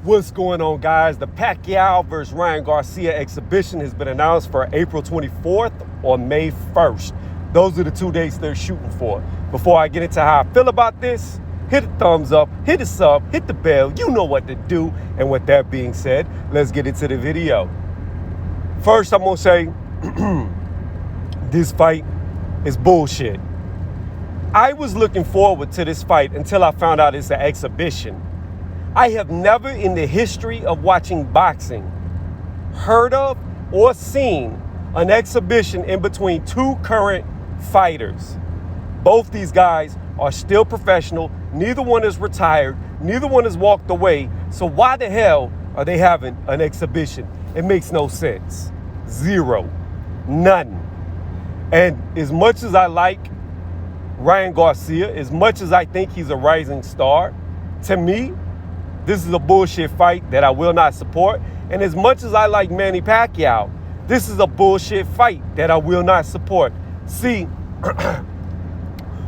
What's going on, guys? The Pacquiao versus Ryan Garcia exhibition has been announced for April 24th or May 1st. Those are the 2 dates they're shooting for. Before I get into how I feel about this, hit a thumbs up, hit a sub, hit the bell. You know what to do. And with that being said, let's get into the video. First, I'm going to say this fight is bullshit. I was looking forward to this fight until I found out it's an exhibition. I have never in the history of watching boxing heard of or seen an exhibition in between two current fighters. Both these guys are still professional. Neither one is retired. Neither one has walked away. So why the hell are they having an exhibition? It makes no sense. Zero. None. And as much as I like Ryan Garcia, as much as I think he's a rising star, to me, this is a bullshit fight that I will not support. And as much as I like Manny Pacquiao, this is a bullshit fight that I will not support. See,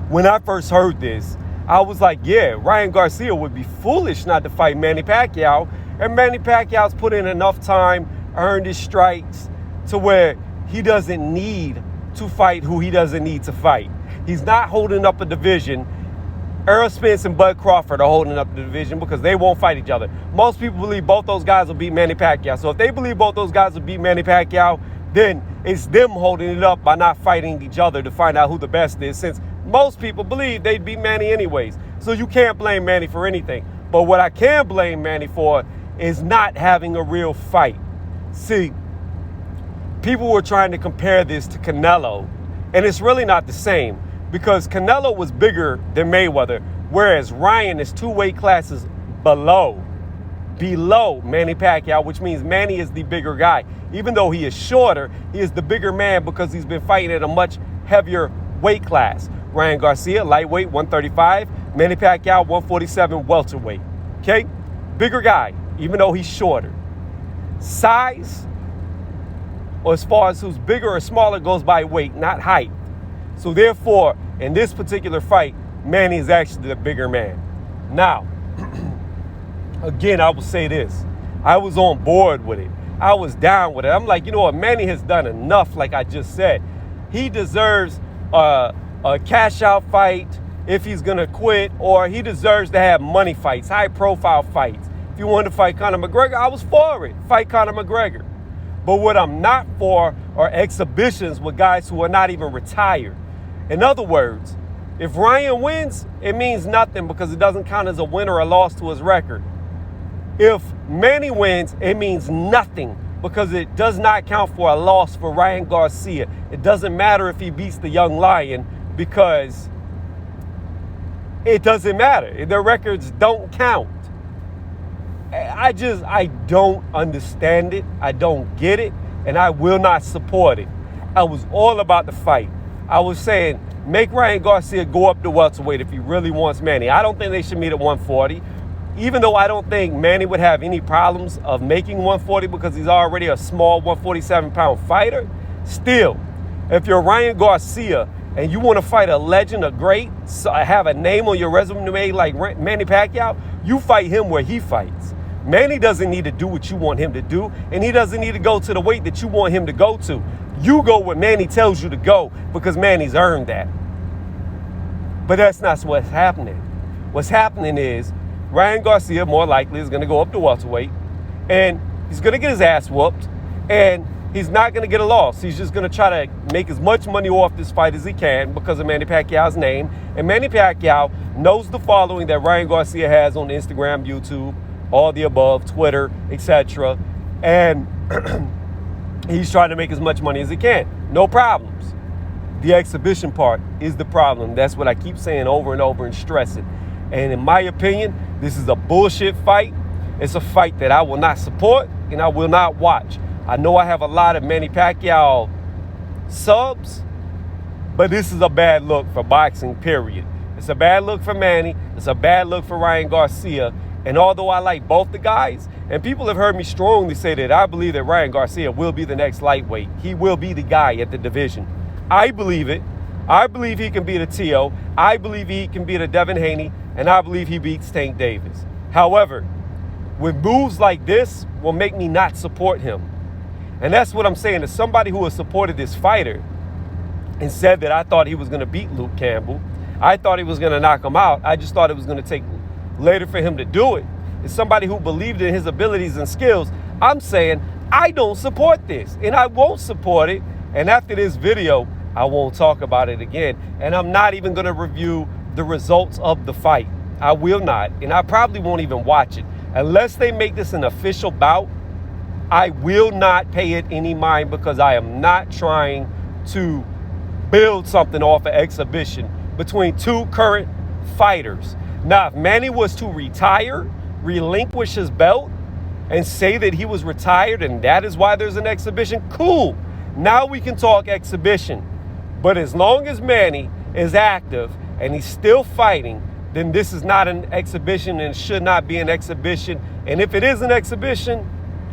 when I first heard this, I was like, yeah, Ryan Garcia would be foolish not to fight Manny Pacquiao. And Manny Pacquiao's put in enough time, earned his strikes, to where he doesn't need to fight who he doesn't need to fight. He's not holding up a division. Errol Spence and Bud Crawford are holding up the division because they won't fight each other. Most people believe both those guys will beat Manny Pacquiao. So if they believe both those guys will beat Manny Pacquiao, then it's them holding it up by not fighting each other to find out who the best is, since most people believe they'd beat Manny anyways. So you can't blame Manny for anything. But what I can blame Manny for is not having a real fight. See, people were trying to compare this to Canelo, and it's really not the same. Because Canelo was bigger than Mayweather, whereas Ryan is 2 weight classes below Manny Pacquiao, which means Manny is the bigger guy. Even though he is shorter, he is the bigger man because he's been fighting at a much heavier weight class. Ryan Garcia, lightweight, 135. Manny Pacquiao, 147, welterweight. Okay? Bigger guy, even though he's shorter. Size, or as far as who's bigger or smaller, goes by weight, not height. So therefore, in this particular fight, Manny is actually the bigger man. Now, again, I will say this. I was on board with it. I was down with it. I'm like, you know what? Manny has done enough, like I just said. He deserves a cash-out fight if he's going to quit, or he deserves to have money fights, high-profile fights. If you wanted to fight Conor McGregor, I was for it. Fight Conor McGregor. But what I'm not for are exhibitions with guys who are not even retired. In other words, if Ryan wins, it means nothing because it doesn't count as a win or a loss to his record. If Manny wins, it means nothing because it does not count for a loss for Ryan Garcia. It doesn't matter if he beats the young lion because it doesn't matter. Their records don't count. I don't understand it. I don't get it. And I will not support it. I was all about the fight. I was saying, make Ryan Garcia go up to welterweight if he really wants Manny. I don't think they should meet at 140. Even though I don't think Manny would have any problems of making 140 because he's already a small 147-pound fighter. Still, if you're Ryan Garcia and you want to fight a legend, a great, have a name on your resume like Manny Pacquiao, you fight him where he fights. Manny doesn't need to do what you want him to do, and he doesn't need to go to the weight that you want him to go to. You go where Manny tells you to go because Manny's earned that. But that's not what's happening. What's happening is Ryan Garcia more likely is going to go up to welterweight, and he's going to get his ass whooped, and he's not going to get a loss. He's just going to try to make as much money off this fight as he can because of Manny Pacquiao's name. And Manny Pacquiao knows the following that Ryan Garcia has on Instagram, YouTube, all the above, Twitter, etc. And he's trying to make as much money as he can. No problems. The exhibition part is the problem. That's what I keep saying over and over and stressing. And in my opinion, this is a bullshit fight. It's a fight that I will not support and I will not watch. I know I have a lot of Manny Pacquiao subs, but this is a bad look for boxing, period. It's a bad look for Manny. It's a bad look for Ryan Garcia. And although I like both the guys, and people have heard me strongly say that I believe that Ryan Garcia will be the next lightweight. He will be the guy at the division. I believe it. I believe he can beat a T.O. I believe he can beat a Devin Haney. And I believe he beats Tank Davis. However, with moves like this will make me not support him. And that's what I'm saying. As somebody who has supported this fighter and said that I thought he was going to beat Luke Campbell, I thought he was going to knock him out. I just thought it was going to take later for him to do it. As somebody who believed in his abilities and skills, I'm saying I don't support this and I won't support it. And after this video, I won't talk about it again. And I'm not even going to review the results of the fight. I will not. And I probably won't even watch it. Unless they make this an official bout, I will not pay it any mind because I am not trying to build something off an exhibition between two current fighters. Now, if Manny was to retire, relinquish his belt, and say that he was retired and that is why there's an exhibition, cool. Now we can talk exhibition. But as long as Manny is active and he's still fighting, then this is not an exhibition and should not be an exhibition. And if it is an exhibition,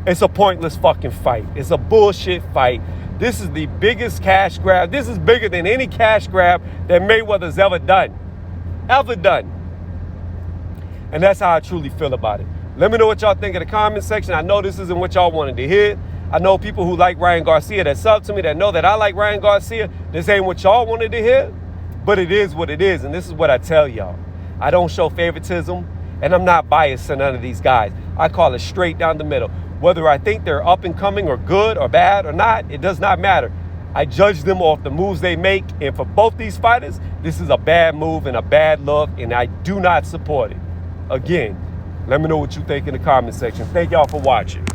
it's a pointless fucking fight. It's a bullshit fight. This is the biggest cash grab. This is bigger than any cash grab that Mayweather's ever done. Ever done. And that's how I truly feel about it. Let me know what y'all think in the comment section. I know this isn't what y'all wanted to hear. I know people who like Ryan Garcia that sub to me that know that I like Ryan Garcia. This ain't what y'all wanted to hear, but it is what it is. And this is what I tell y'all. I don't show favoritism, and I'm not biased to none of these guys. I call it straight down the middle. Whether I think they're up and coming or good or bad or not, it does not matter. I judge them off the moves they make. And for both these fighters, this is a bad move and a bad look, and I do not support it. Again, let me know what you think in the comment section. Thank y'all for watching.